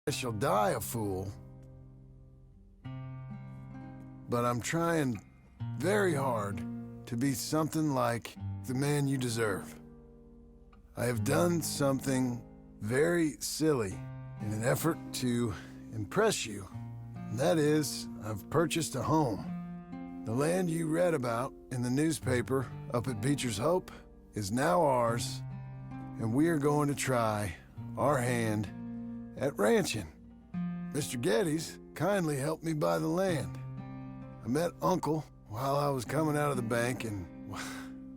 I shall die a fool. But I'm trying very hard to be something like the man you deserve. I have done something very silly in an effort to impress you. And that is, I've purchased a home. The land you read about in the newspaper up at Beecher's Hope is now ours, and we are going to try our hand at ranching. Mr. Geddes kindly helped me buy the land. I met Uncle while I was coming out of the bank, and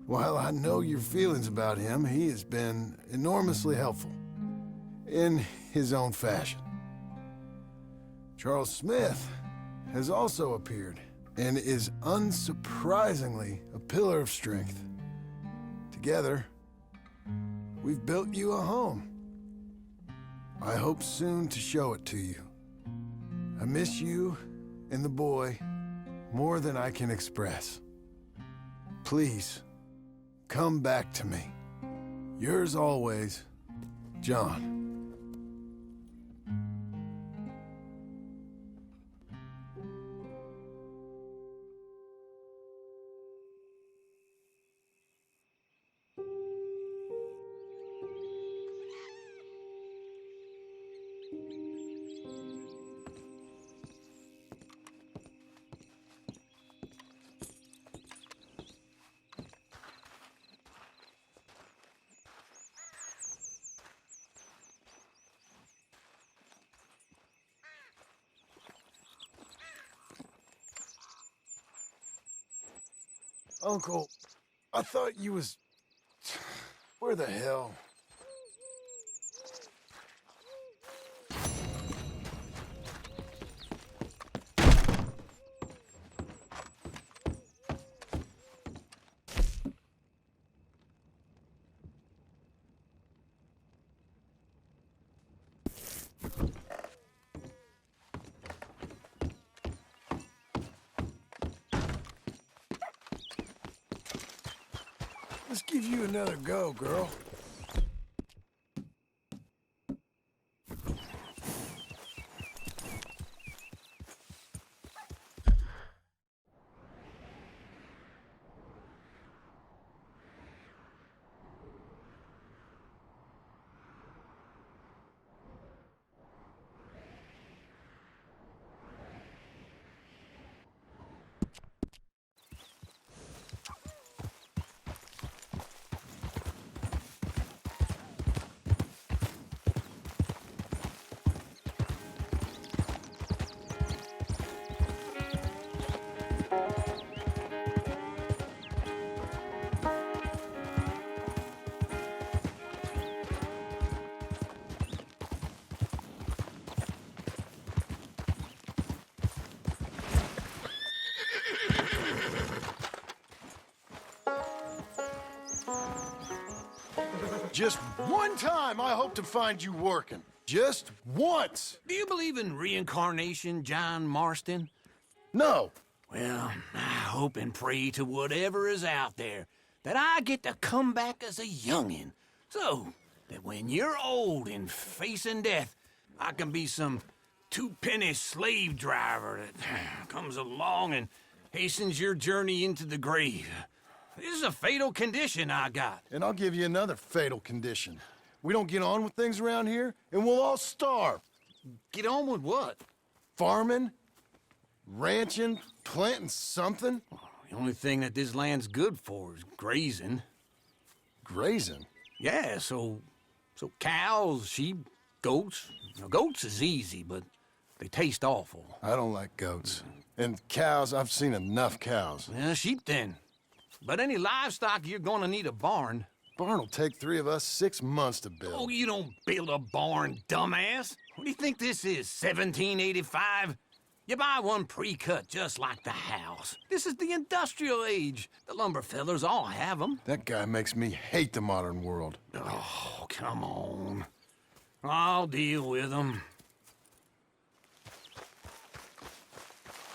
while I know your feelings about him, he has been enormously helpful in his own fashion. Charles Smith has also appeared and is unsurprisingly a pillar of strength. Together, we've built you a home. I hope soon to show it to you. I miss you and the boy more than I can express. Please, come back to me. Yours always, John. Uncle, I thought you was... Where the hell? Let's give you another go, girl. Just one time I hope to find you working. Just once. Do you believe in reincarnation, John Marston? No. Well, I hope and pray to whatever is out there that I get to come back as a youngin', so that when you're old and facing death, I can be some two-penny slave driver that comes along and hastens your journey into the grave. This is a fatal condition I got. And I'll give you another fatal condition. We don't get on with things around here, and we'll all starve. Get on with what? Farming, ranching, planting something. The only thing that this land's good for is grazing. Grazing? Yeah, so cows, sheep, goats. Now, goats is easy, but they taste awful. I don't like goats. And cows, I've seen enough cows. Yeah, sheep then. But any livestock, you're gonna need a barn. Barn will take 3 of us 6 months to build. Oh, you don't build a barn, dumbass. What do you think this is, 1785? You buy one pre-cut just like the house. This is the industrial age. The lumber fellers all have them. That guy makes me hate the modern world. Oh, come on. I'll deal with them.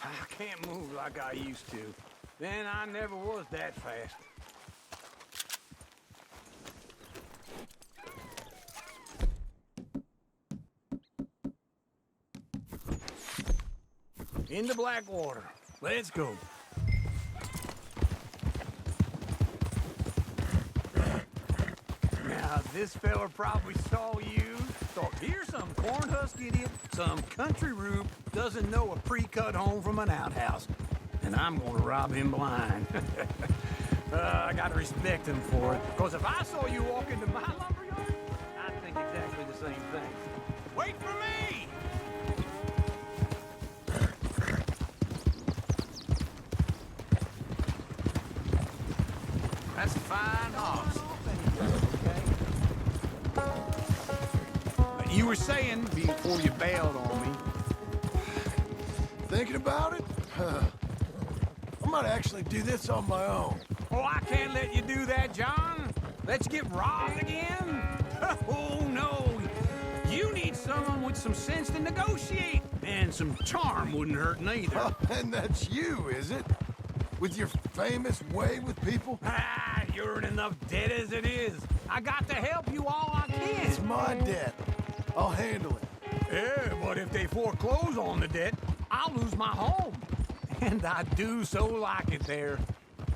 I can't move like I used to. Then I never was that fast. into Blackwater. Let's go. Now, this fella probably saw you, thought, here's some cornhusk idiot, some country rube, doesn't know a pre-cut home from an outhouse. And I'm gonna rob him blind. I gotta respect him for it, because if I saw you walk into my lumberyard, I'd think exactly the same thing. Wait for me! That's a fine hoss. You were saying before you bailed on me. Thinking about it? I might actually do this on my own. Oh, I can't let you do that, John. Let's get robbed again? Oh, no. You need someone with some sense to negotiate. And some charm wouldn't hurt neither. And that's you, is it? With your famous way with people? Ah, you're in enough debt as it is. I got to help you all I can. It's my debt. I'll handle it. Yeah, but if they foreclose on the debt, I'll lose my home. And I do so like it there.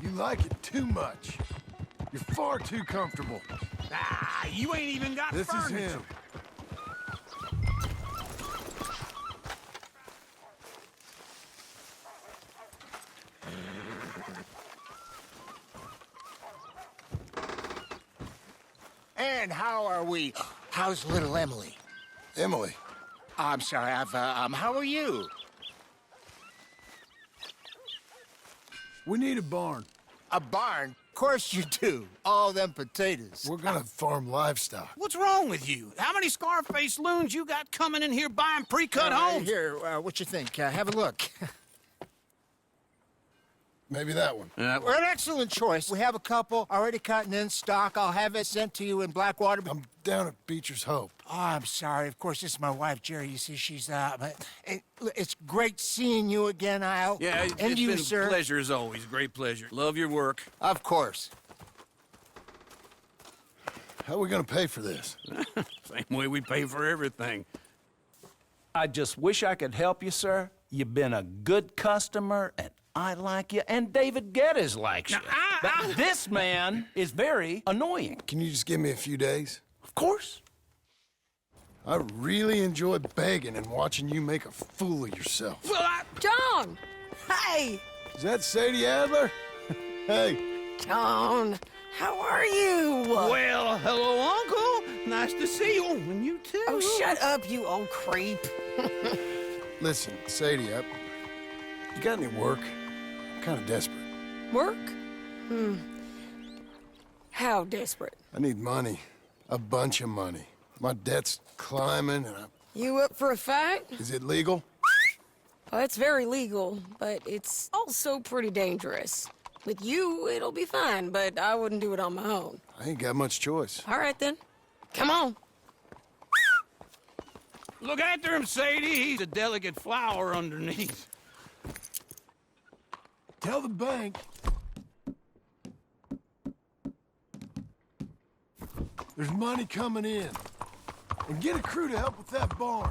You like it too much. You're far too comfortable. Ah, you ain't even got This furniture. is him. And how are we? How's little Emily? Emily, I'm sorry, how are you? we need a barn. A barn? Of course you do. All them potatoes. We're gonna farm livestock. What's wrong with you? How many Scarface loons you got coming in here buying pre-cut homes? Here, what you think? Have a look. Maybe that one. We're an excellent choice. We have a couple already cut and in stock. I'll have it sent to you in Blackwater. I'm down at Beecher's Hope. Oh, I'm sorry. Of course, this is my wife, Jerry. You see, she's, it's great seeing you again, Al. Yeah, and it's you, been sir. a pleasure as always. Great pleasure. Love your work. Of course. How are we gonna pay for this? Same way we pay for everything. I just wish I could help you, sir. You've been a good customer, and I like you, and David Geddes likes you. But this man is very annoying. Can you just give me a few days? Of course. I really enjoy begging and watching you make a fool of yourself. John! Hey! Is that Sadie Adler? Hey, John, how are you? Well, hello, Uncle. Nice to see you. And you too. Oh, shut up, you old creep. listen, Sadie, you got any work? I'm kind of desperate. Work? How desperate? I need money. A bunch of money. My debt's climbing and You up for a fight? Is it legal? Well, it's very legal, but it's also pretty dangerous. With you, it'll be fine, but I wouldn't do it on my own. I ain't got much choice. All right, then. Come on. Look after him, Sadie. He's a delicate flower underneath. Tell the bank. There's money coming in. And get a crew to help with that barn.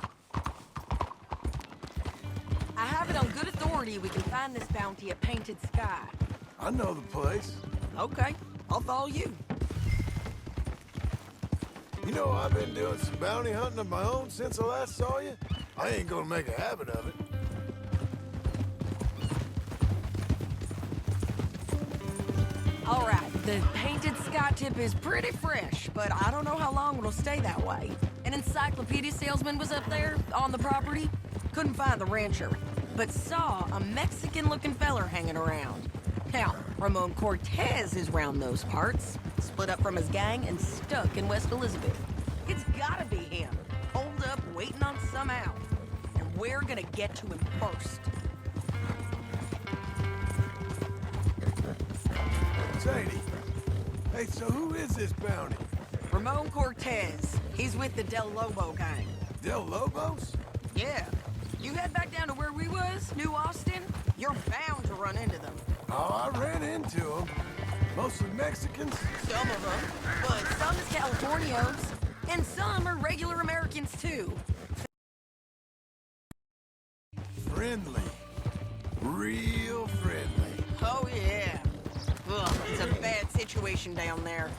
I have it on good authority we can find this bounty at Painted Sky. I know the place. Okay, I'll follow you. You know, I've been doing some bounty hunting of my own since I last saw you. I ain't gonna make a habit of it. All right, the Painted Sky tip is pretty fresh, but I don't know how long it'll stay that way. An encyclopedia salesman was up there on the property. Couldn't find the rancher, but saw a Mexican-looking feller hanging around. Now, Ramon Cortez is round those parts, split up from his gang and stuck in West Elizabeth. It's gotta be him, holed up waiting on some out. And we're gonna get to him first. Sadie. Hey, so who is this bounty? Ramon Cortez. He's with the Del Lobo gang. Del Lobos? Yeah. You head back down to where we was, New Austin, you're bound to run into them. Oh, I ran into them. Mostly Mexicans. Some of them, but some is Californios. And some are regular Americans, too. Friendly. real friendly. Oh, yeah. Ugh, it's a bad situation down there.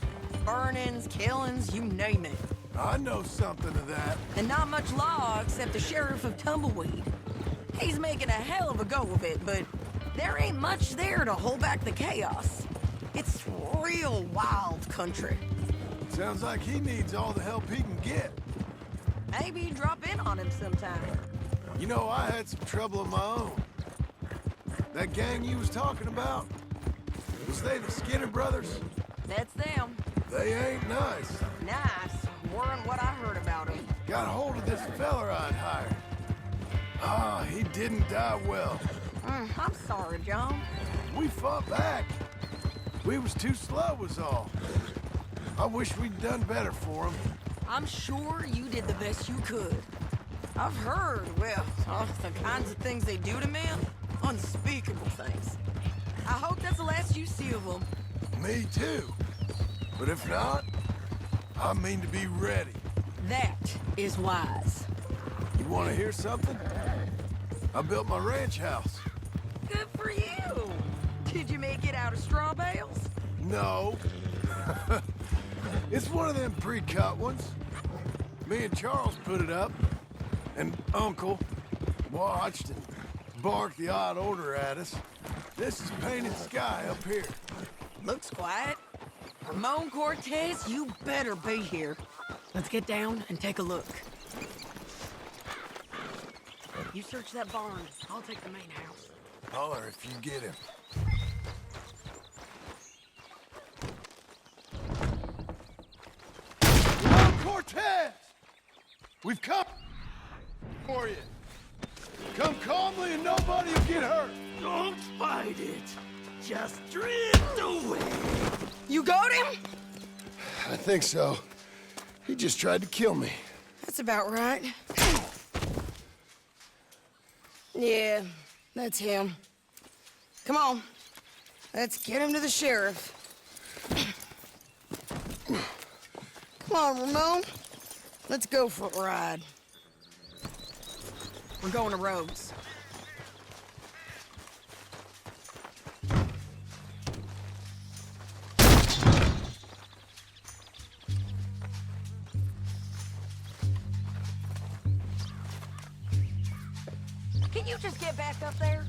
Burnings, killings, you name it. I know something of that. And not much law except the sheriff of Tumbleweed. He's making a hell of a go of it, but there ain't much there to hold back the chaos. It's real wild country. Sounds like he needs all the help he can get. Maybe you drop in on him sometime. You know, I had some trouble of my own. That gang you was talking about, was they the Skinner brothers? That's them. They ain't nice. Nice. Weren't what I heard about him. Got a hold of this feller I'd hired. Ah, he didn't die well. I'm sorry, John. We fought back. We was too slow was all. I wish we'd done better for him. I'm sure you did the best you could. I've heard, well, the kinds of things they do to men. Unspeakable things. I hope that's the last you see of them. Me too. But if not, I mean to be ready. That is wise. You want to hear something? I built my ranch house. Good for you. Did you make it out of straw bales? No. It's one of them pre-cut ones. Me and Charles put it up, and Uncle watched and barked the odd order at us. This is Painted Sky up here. Looks quiet. Ramon Cortez, you better be here. Let's get down and take a look. You search that barn. I'll take the main house. Holler if you get him. Ramon Cortez! We've come for you. Come calmly and nobody will get hurt. Don't fight it. Just drift away. You got him? I think so. He just tried to kill me. That's about right. Yeah, that's him. Come on. Let's get him to the sheriff. Come on, Ramon. Let's go for a ride. We're going to Rhodes. Can you just get back up there?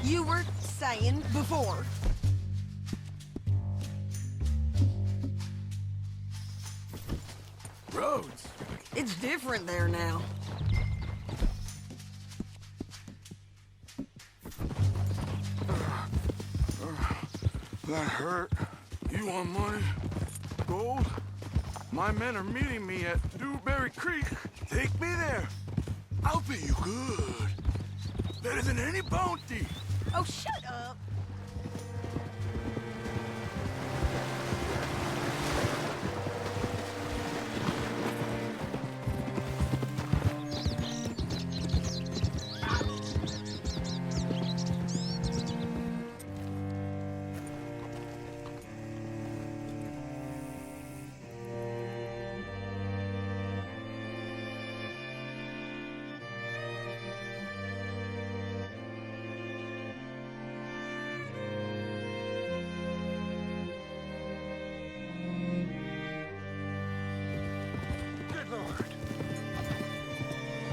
You were saying before. Rhodes. It's different there now. That hurt. You want money? Gold? My men are meeting me at Dewberry Creek. Take me there. I'll pay you good. Better than any bounty. Oh, shut up.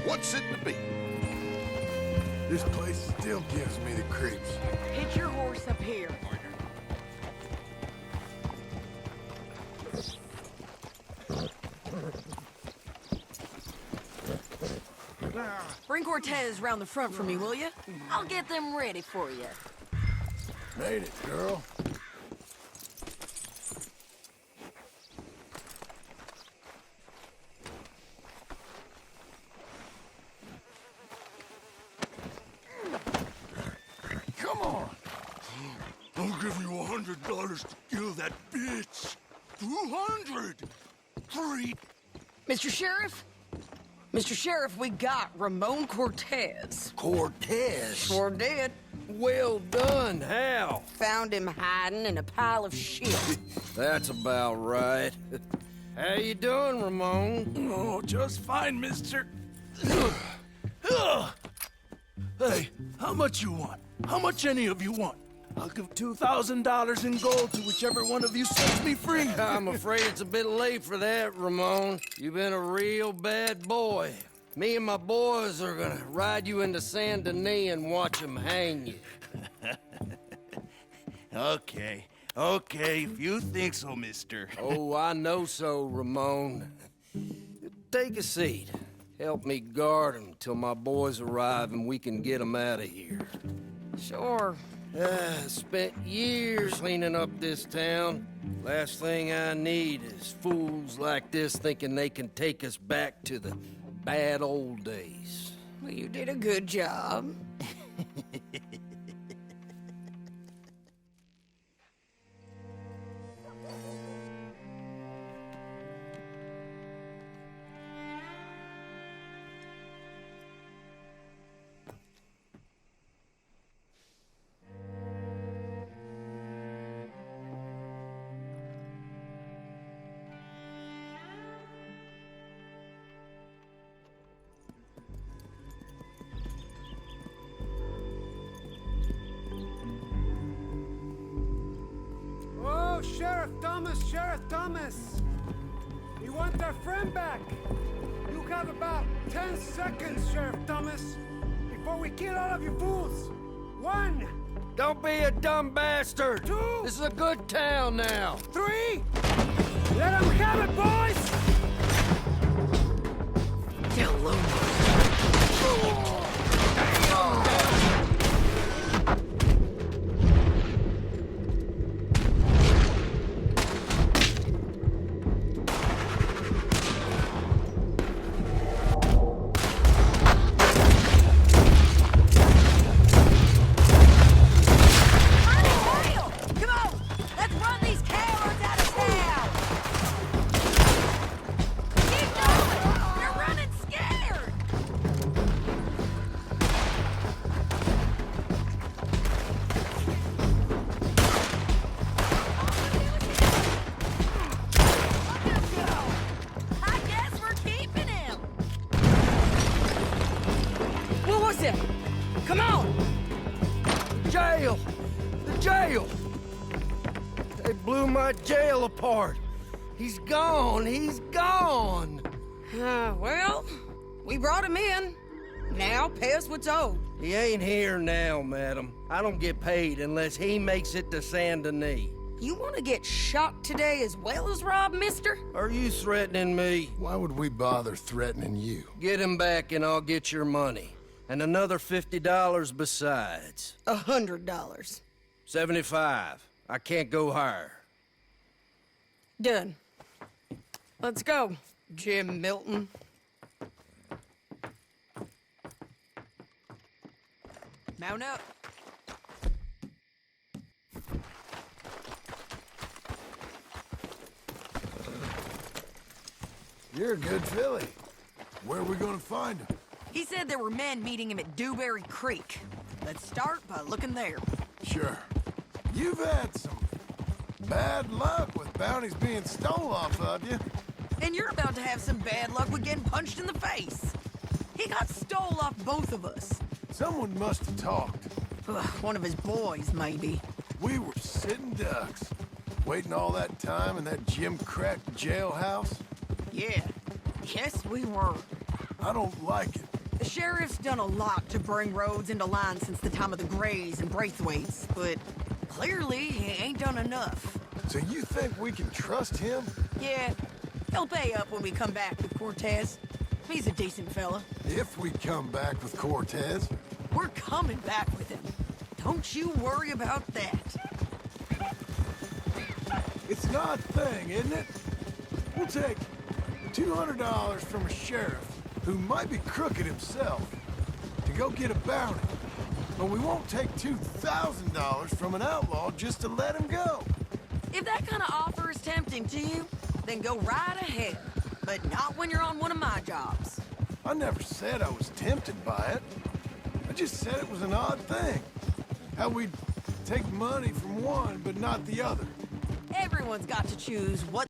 What's it to be? This place still gives me the creeps. Hitch your horse up here. Bring Cortez round the front for me, will you? I'll get them ready for you. Made it, girl. Come on. I'll give you $100 to kill that bitch. 200. Free. Mr. Sheriff? Mr. Sheriff, we got Ramon Cortez. Cortez? Sure did. Well done, Hal. Found him hiding in a pile of shit. That's about right. How you doing, Ramon? Oh, just fine, mister. Hey, how much you want? How much any of you want? I'll give $2,000 in gold to whichever one of you sets me free. I'm afraid it's a bit late for that, Ramon. You've been a real bad boy. Me and my boys are gonna ride you into Saint Denis and watch them hang you. Okay, if you think so, mister. Oh, I know so, Ramon. Take a seat. Help me guard them till my boys arrive and we can get them out of here. Sure. Spent years cleaning up this town. Last thing I need is fools like this thinking they can take us back to the bad old days. Well, you did a good job. Oh, Sheriff Thomas! We want our friend back! You have about 10 seconds, Sheriff Thomas, before we kill all of you fools! 1, Don't be a dumb bastard! 2, This is a good town now! 3! Let them have it, boys! Come on! Let's run these cowards out of town! Keep going! You're running scared! I guess we're keeping him! What was it? Come on! Jail! The jail! They blew my jail apart! He's gone! He's gone! Well, we brought him in. Now pay us what's owed. He ain't here now, madam. I don't get paid unless he makes it to Saint Denis. You want to get shot today as well as rob, mister? Are you threatening me? Why would we bother threatening you? Get him back and I'll get your money. And another $50 besides. $100. 75. I can't go higher. Done. Let's go, Jim Milton. Mount up. You're a good filly. Where are we gonna find him? He said there were men meeting him at Dewberry Creek. Let's start by looking there. Sure. You've had some bad luck with bounties being stole off of you. And you're about to have some bad luck with getting punched in the face. He got stole off both of us. Someone must have talked. Ugh, one of his boys, maybe. We were sitting ducks, waiting all that time in that gim-crack jailhouse. Yeah. Yes, we were. I don't like it. The sheriff's done a lot to bring roads into line since the time of the Grays and Braithwaites, but clearly he ain't done enough. So you think we can trust him? Yeah, he'll pay up when we come back with Cortez. He's a decent fella. If we come back with Cortez. We're coming back with him. Don't you worry about that. It's an odd thing, isn't it? We'll take $200 from a sheriff who might be crooked himself to go get a bounty. But we won't take $2,000 from an outlaw just to let him go. If that kind of offer is tempting to you, then go right ahead. But not when you're on one of my jobs. I never said I was tempted by it. I just said it was an odd thing. How we'd take money from one but not the other. Everyone's got to choose what